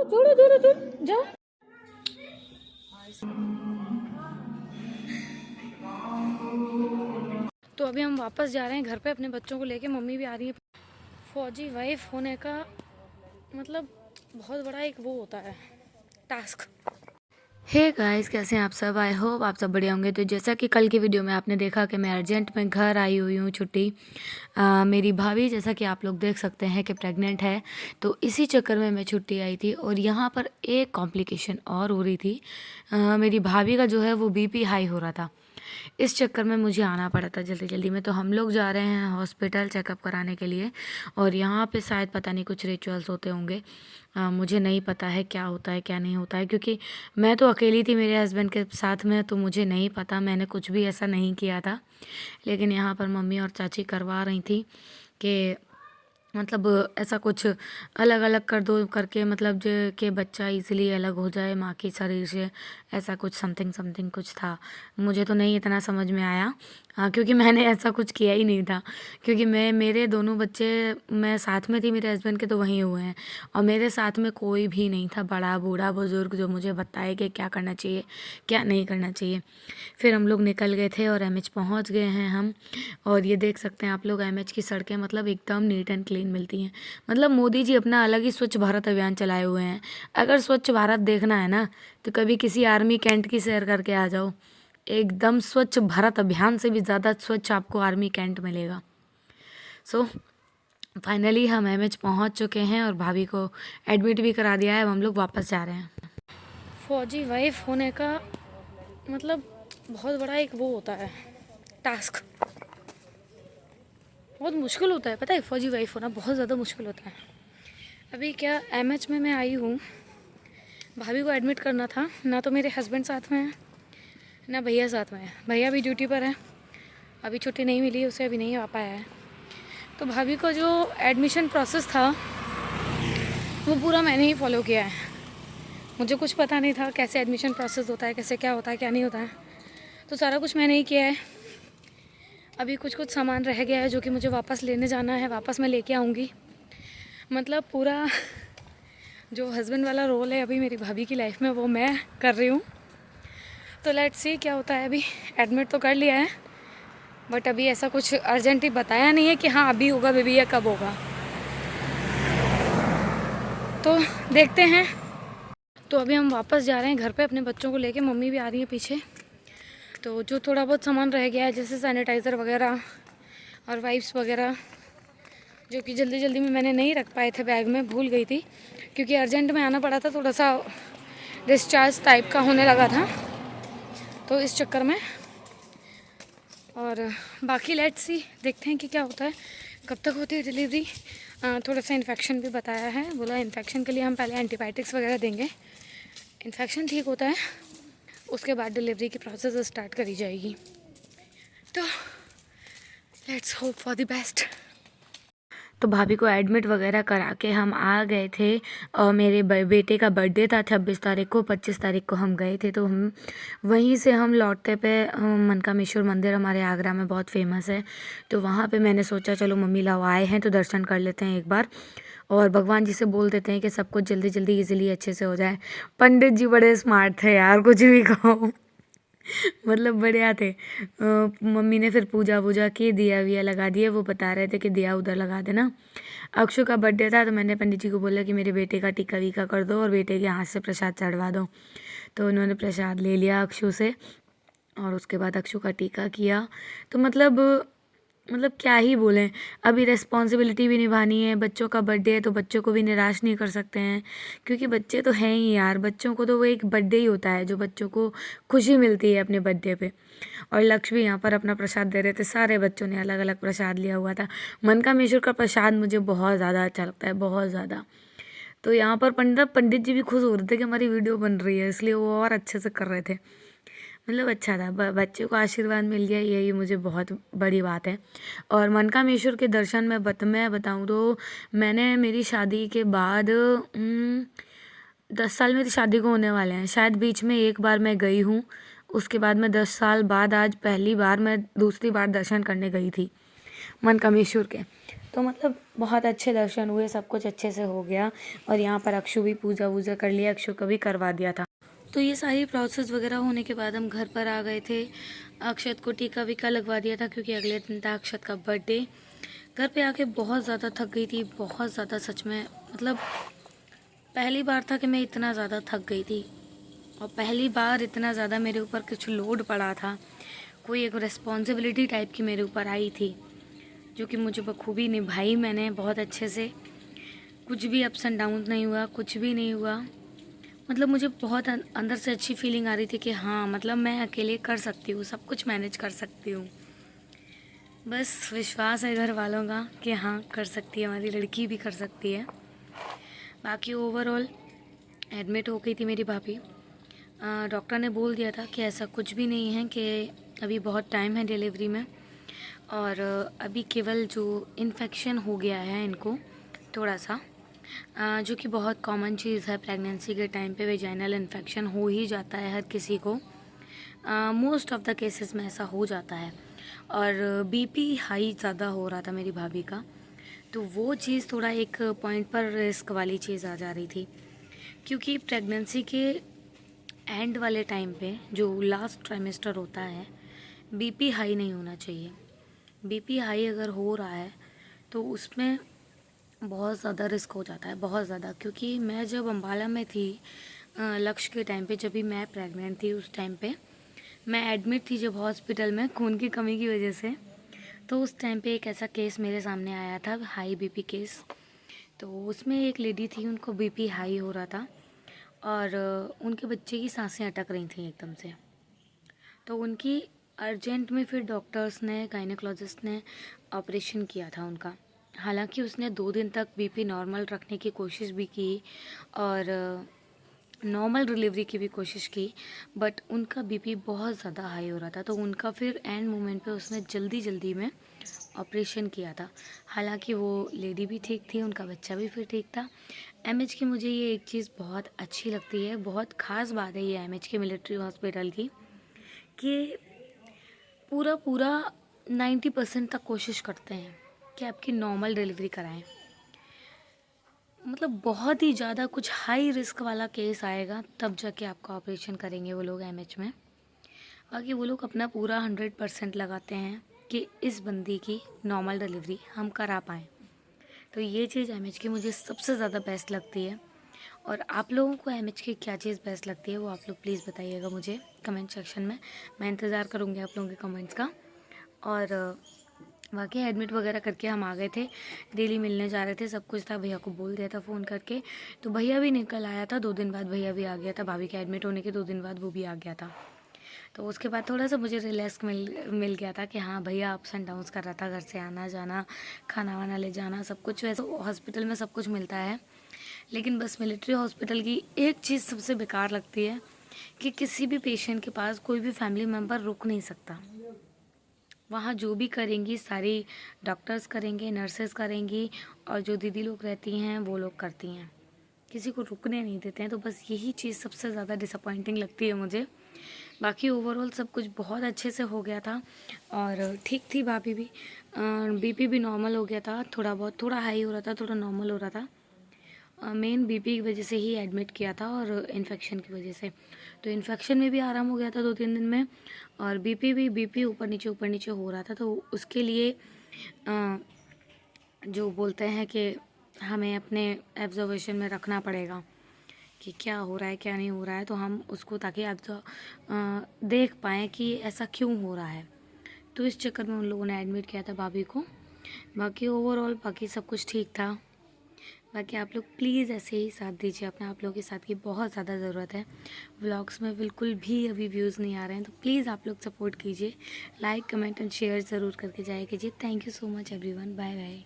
छोड़ो छोड़ो छोड़ो जाओ। तो अभी हम वापस जा रहे हैं घर पे अपने बच्चों को लेके। मम्मी भी आ रही है। फौजी वाइफ होने का मतलब बहुत बड़ा एक वो होता है टास्क। हे गाइस, कैसे हैं आप सब? आई होप आप सब बढ़िया होंगे। तो जैसा कि कल की वीडियो में आपने देखा कि मैं अर्जेंट में घर आई हुई हूँ छुट्टी। मेरी भाभी जैसा कि आप लोग देख सकते हैं कि प्रेग्नेंट है, तो इसी चक्कर में मैं छुट्टी आई थी। और यहाँ पर एक कॉम्प्लिकेशन और हो रही थी। मेरी भाभी का जो है वो बीपी हाई हो रहा था। इस चक्कर में मुझे आना पड़ा था जल्दी जल्दी में। तो हम लोग जा रहे हैं हॉस्पिटल चेकअप कराने के लिए। और यहाँ पे शायद पता नहीं कुछ रिचुअल्स होते होंगे। मुझे नहीं पता है क्या होता है क्या नहीं होता है, क्योंकि मैं तो अकेली थी मेरे हस्बैंड के साथ में, तो मुझे नहीं पता। मैंने कुछ भी ऐसा नहीं किया था। लेकिन यहाँ पर मम्मी और चाची करवा रही थी कि मतलब ऐसा कुछ अलग अलग कर दो करके, मतलब जो कि बच्चा इजीली अलग हो जाए माँ के शरीर से। ऐसा कुछ समथिंग समथिंग कुछ था। मुझे तो नहीं इतना समझ में आया। हाँ, क्योंकि मैंने ऐसा कुछ किया ही नहीं था। क्योंकि मेरे दोनों बच्चे मैं साथ में थी मेरे हस्बैंड के, तो वहीं हुए हैं। और मेरे साथ में कोई भी नहीं था, बड़ा बूढ़ा बुजुर्ग, जो मुझे बताए कि क्या करना चाहिए क्या नहीं करना चाहिए। फिर हम लोग निकल गए थे और एमएच पहुंच गए हैं हम। और ये देख सकते हैं आप लोग एमएच की सड़कें मतलब एकदम नीट एंड क्लीन मिलती हैं। मतलब मोदी जी अपना अलग ही स्वच्छ भारत अभियान चलाए हुए हैं। अगर स्वच्छ भारत देखना है ना, तो कभी किसी आर्मी कैंट की सैर करके आ जाओ। एकदम स्वच्छ भारत अभियान से भी ज़्यादा स्वच्छ आपको आर्मी कैंट मिलेगा। सो फाइनली हम एमएच पहुंच चुके हैं और भाभी को एडमिट भी करा दिया है। अब हम लोग वापस जा रहे हैं। फौजी वाइफ होने का मतलब बहुत बड़ा एक वो होता है टास्क। बहुत मुश्किल होता है, पता है। फौजी वाइफ होना बहुत ज़्यादा मुश्किल होता है। अभी क्या एमएच में मैं आई हूँ, भाभी को एडमिट करना था। ना तो मेरे हस्बैंड साथ में है, ना भैया साथ में है। भैया भी ड्यूटी पर है, अभी छुट्टी नहीं मिली उसे, अभी नहीं आ पाया है। तो भाभी का जो एडमिशन प्रोसेस था वो पूरा मैंने ही फॉलो किया है। मुझे कुछ पता नहीं था कैसे एडमिशन प्रोसेस होता है, कैसे क्या होता है क्या नहीं होता है। तो सारा कुछ मैंने ही किया है। अभी कुछ कुछ सामान रह गया है जो कि मुझे वापस लेने जाना है, वापस मैं लेके आऊँगी। मतलब पूरा जो हस्बैंड वाला रोल है अभी मेरी भाभी की लाइफ में, वो मैं कर रही हूँ। तो लेट्स सी क्या होता है। अभी एडमिट तो कर लिया है, बट अभी ऐसा कुछ अर्जेंटली बताया नहीं है कि हाँ अभी होगा बेबी या कब होगा। तो देखते हैं। तो अभी हम वापस जा रहे हैं घर पे अपने बच्चों को लेके। मम्मी भी आ रही है पीछे। तो जो थोड़ा बहुत सामान रह गया है, जैसे सैनिटाइज़र वगैरह और वाइप्स वगैरह, जो कि जल्दी जल्दी में मैंने नहीं रख पाए थे बैग में, भूल गई थी क्योंकि अर्जेंट में आना पड़ा था। थोड़ा सा डिस्चार्ज टाइप का होने लगा था, तो इस चक्कर में। और बाकी लेट्स सी, देखते हैं कि क्या होता है, कब तक होती है डिलीवरी। थोड़ा सा इन्फेक्शन भी बताया है, बोला इन्फेक्शन के लिए हम पहले एंटीबायोटिक्स वगैरह देंगे। इन्फेक्शन ठीक होता है उसके बाद डिलीवरी की प्रोसेस स्टार्ट करी जाएगी। तो let's hope for the best. तो भाभी को एडमिट वगैरह करा के हम आ गए थे। और मेरे बेटे का बर्थडे था 26 तारीख को। 25 तारीख को हम गए थे, तो हम वहीं से हम लौटते पे मनकामेश्वर मंदिर हमारे आगरा में बहुत फेमस है, तो वहाँ पे मैंने सोचा चलो मम्मी लाओ आए हैं तो दर्शन कर लेते हैं एक बार, और भगवान जी से बोल देते हैं कि सब कुछ जल्दी जल्दी इजीली अच्छे से हो जाए। पंडित जी बड़े स्मार्ट थे यार, कुछ भी कहो। मतलब बढ़िया थे। मम्मी ने फिर पूजा वूजा की, दिया विया लगा दिए। वो बता रहे थे कि दिया उधर लगा देना। अक्षु का बर्थडे था, तो मैंने पंडित जी को बोला कि मेरे बेटे का टीका वीका कर दो और बेटे के हाथ से प्रसाद चढ़वा दो। तो उन्होंने प्रसाद ले लिया अक्षु से, और उसके बाद अक्षु का टीका किया। तो मतलब क्या ही बोलें। अभी रिस्पॉन्सिबिलिटी भी निभानी है, बच्चों का बर्थडे है तो बच्चों को भी निराश नहीं कर सकते हैं, क्योंकि बच्चे तो हैं ही यार। बच्चों को तो वो एक बर्थडे ही होता है जो बच्चों को खुशी मिलती है अपने बर्थडे पे। और लक्ष्य भी यहाँ पर अपना प्रसाद दे रहे थे, सारे बच्चों ने अलग अलग प्रसाद लिया हुआ था। मनकामेश्वर का प्रसाद मुझे बहुत ज़्यादा अच्छा लगता है, बहुत ज़्यादा। तो यहाँ पर पंडित जी भी खुश हो रहे थे कि हमारी वीडियो बन रही है, इसलिए वो और अच्छे से कर रहे थे। मतलब अच्छा था, बच्चे को आशीर्वाद मिल गया, यही मुझे बहुत बड़ी बात है। और मनकामेश्वर के दर्शन में मैं बताऊँ तो मैंने मेरी शादी के बाद 10 साल मेरी शादी को होने वाले हैं, शायद बीच में एक बार मैं गई हूँ। उसके बाद मैं 10 साल बाद आज पहली बार मैं दूसरी बार दर्शन करने गई थी मनकामेश्वर के। तो तो मतलब बहुत अच्छे दर्शन हुए, सब कुछ अच्छे से हो गया। और यहाँ पर अक्षु भी पूजा वूजा कर लिया, अक्षु का भी करवा दिया था। तो ये सारी प्रोसेस वगैरह होने के बाद हम घर पर आ गए थे। अक्षत को टीका वीका लगवा दिया था क्योंकि अगले दिन था अक्षत का बर्थडे। घर पे आके बहुत ज़्यादा थक गई थी, बहुत ज़्यादा, सच में मतलब पहली बार था कि मैं इतना ज़्यादा थक गई थी और पहली बार इतना ज़्यादा मेरे ऊपर कुछ लोड पड़ा था, कोई एक रिस्पॉन्सिबिलिटी टाइप की मेरे ऊपर आई थी जो कि मुझे बखूबी निभाई मैंने बहुत अच्छे से। कुछ भी अप्स एंड डाउन नहीं हुआ, कुछ भी नहीं हुआ। मतलब मुझे बहुत अंदर से अच्छी फीलिंग आ रही थी कि हाँ मतलब मैं अकेले कर सकती हूँ, सब कुछ मैनेज कर सकती हूँ। बस विश्वास है घर वालों का कि हाँ कर सकती है, हमारी लड़की भी कर सकती है। बाकी ओवरऑल एडमिट हो गई थी मेरी भाभी। डॉक्टर ने बोल दिया था कि ऐसा कुछ भी नहीं है, कि अभी बहुत टाइम है डिलीवरी में और अभी केवल जो इन्फेक्शन हो गया है इनको थोड़ा सा, जो कि बहुत कॉमन चीज़ है प्रेगनेंसी के टाइम पे, वेजाइनल इन्फेक्शन हो ही जाता है हर किसी को, मोस्ट ऑफ द केसेस में ऐसा हो जाता है। और बीपी हाई ज़्यादा हो रहा था मेरी भाभी का, तो वो चीज़ थोड़ा एक पॉइंट पर रिस्क वाली चीज़ आ जा रही थी, क्योंकि प्रेगनेंसी के एंड वाले टाइम पे जो लास्ट ट्राइमेस्टर होता है, बीपी हाई नहीं होना चाहिए। बीपी हाई अगर हो रहा है तो उसमें बहुत ज़्यादा रिस्क हो जाता है, बहुत ज़्यादा। क्योंकि मैं जब अम्बाला में थी लक्ष्य के टाइम पे, जब भी मैं प्रेग्नेंट थी उस टाइम पे मैं एडमिट थी जब हॉस्पिटल में खून की कमी की वजह से। तो उस टाइम पे एक ऐसा केस मेरे सामने आया था, हाई बीपी केस। तो उसमें एक लेडी थी, उनको बीपी हाई हो रहा था और उनके बच्चे की सांसें अटक रही थी एकदम से। तो उनकी अर्जेंट में फिर डॉक्टर्स ने, गायनेकोलॉजिस्ट ने ऑपरेशन किया था उनका। हालांकि उसने 2 दिन तक बीपी नॉर्मल रखने की कोशिश भी की और नॉर्मल डिलीवरी की भी कोशिश की, बट उनका बीपी बहुत ज़्यादा हाई हो रहा था। तो उनका फिर एंड मोमेंट पे उसने जल्दी जल्दी में ऑपरेशन किया था। हालांकि वो लेडी भी ठीक थी, उनका बच्चा भी फिर ठीक था। एमएच की मुझे ये एक चीज़ बहुत अच्छी लगती है, बहुत ख़ास बात है ये एमएच के मिलिट्री हॉस्पिटल की, कि पूरा पूरा 90% तक कोशिश करते हैं कि आपकी नॉर्मल डिलीवरी कराएं। मतलब बहुत ही ज़्यादा कुछ हाई रिस्क वाला केस आएगा तब जाके आपका ऑपरेशन करेंगे वो लोग एमएच में। बाकी वो लोग अपना पूरा 100% लगाते हैं कि इस बंदी की नॉर्मल डिलीवरी हम करा पाएँ। तो ये चीज़ एमएच की मुझे सबसे ज़्यादा बेस्ट लगती है। और आप लोगों को एमएच की क्या चीज़ बेस्ट लगती है वो आप लोग प्लीज़ बताइएगा मुझे कमेंट सेक्शन में। मैं इंतज़ार करूँगी आप लोगों के कमेंट्स का। और बाकी एडमिट वगैरह करके हम आ गए थे, डेली मिलने जा रहे थे, सब कुछ था। भैया को बोल दिया था फ़ोन करके, तो भैया भी निकल आया था। 2 दिन बाद भैया भी आ गया था, भाभी के एडमिट होने के 2 दिन बाद वो भी आ गया था। तो उसके बाद थोड़ा सा मुझे रिलैक्स मिल गया था कि हाँ भैया अप्स एंड डाउन्स कर रहा था, घर से आना जाना, खाना वाना ले जाना, सब कुछ। वैसे हॉस्पिटल में सब कुछ मिलता है, लेकिन बस मिलिट्री हॉस्पिटल की एक चीज़ सबसे बेकार लगती है कि किसी भी पेशेंट के पास कोई भी फैमिली मेम्बर रुक नहीं सकता। वहाँ जो भी करेंगी सारी डॉक्टर्स करेंगे, नर्सेस करेंगी, और जो दीदी लोग रहती हैं वो लोग करती हैं, किसी को रुकने नहीं देते हैं। तो बस यही चीज़ सबसे ज़्यादा डिसअपॉइंटिंग लगती है मुझे। बाकी ओवरऑल सब कुछ बहुत अच्छे से हो गया था और ठीक थी भाभी भी। बीपी भी नॉर्मल हो गया था, थोड़ा बहुत, थोड़ा हाई हो रहा था, थोड़ा नॉर्मल हो रहा था। मेन बीपी की वजह से ही एडमिट किया था और इन्फेक्शन की वजह से। तो इन्फेक्शन में भी आराम हो गया था 2-3 दिन में, और बीपी ऊपर नीचे हो रहा था। तो उसके लिए जो बोलते हैं कि हमें अपने ऑब्जर्वेशन में रखना पड़ेगा कि क्या हो रहा है क्या नहीं हो रहा है, तो हम उसको, ताकि देख पाएँ कि ऐसा क्यों हो रहा है। तो इस चक्कर में उन लोगों ने एडमिट किया था भाभी को। बाकी ओवरऑल बाकी सब कुछ ठीक था। बाकी आप लोग प्लीज़ ऐसे ही साथ दीजिए अपने, आप लोगों के साथ की बहुत ज़्यादा ज़रूरत है। व्लॉग्स में बिल्कुल भी अभी व्यूज़ नहीं आ रहे हैं, तो प्लीज़ आप लोग सपोर्ट कीजिए, लाइक कमेंट एंड शेयर ज़रूर करके जाया कीजिए। Thank you so much everyone, bye bye.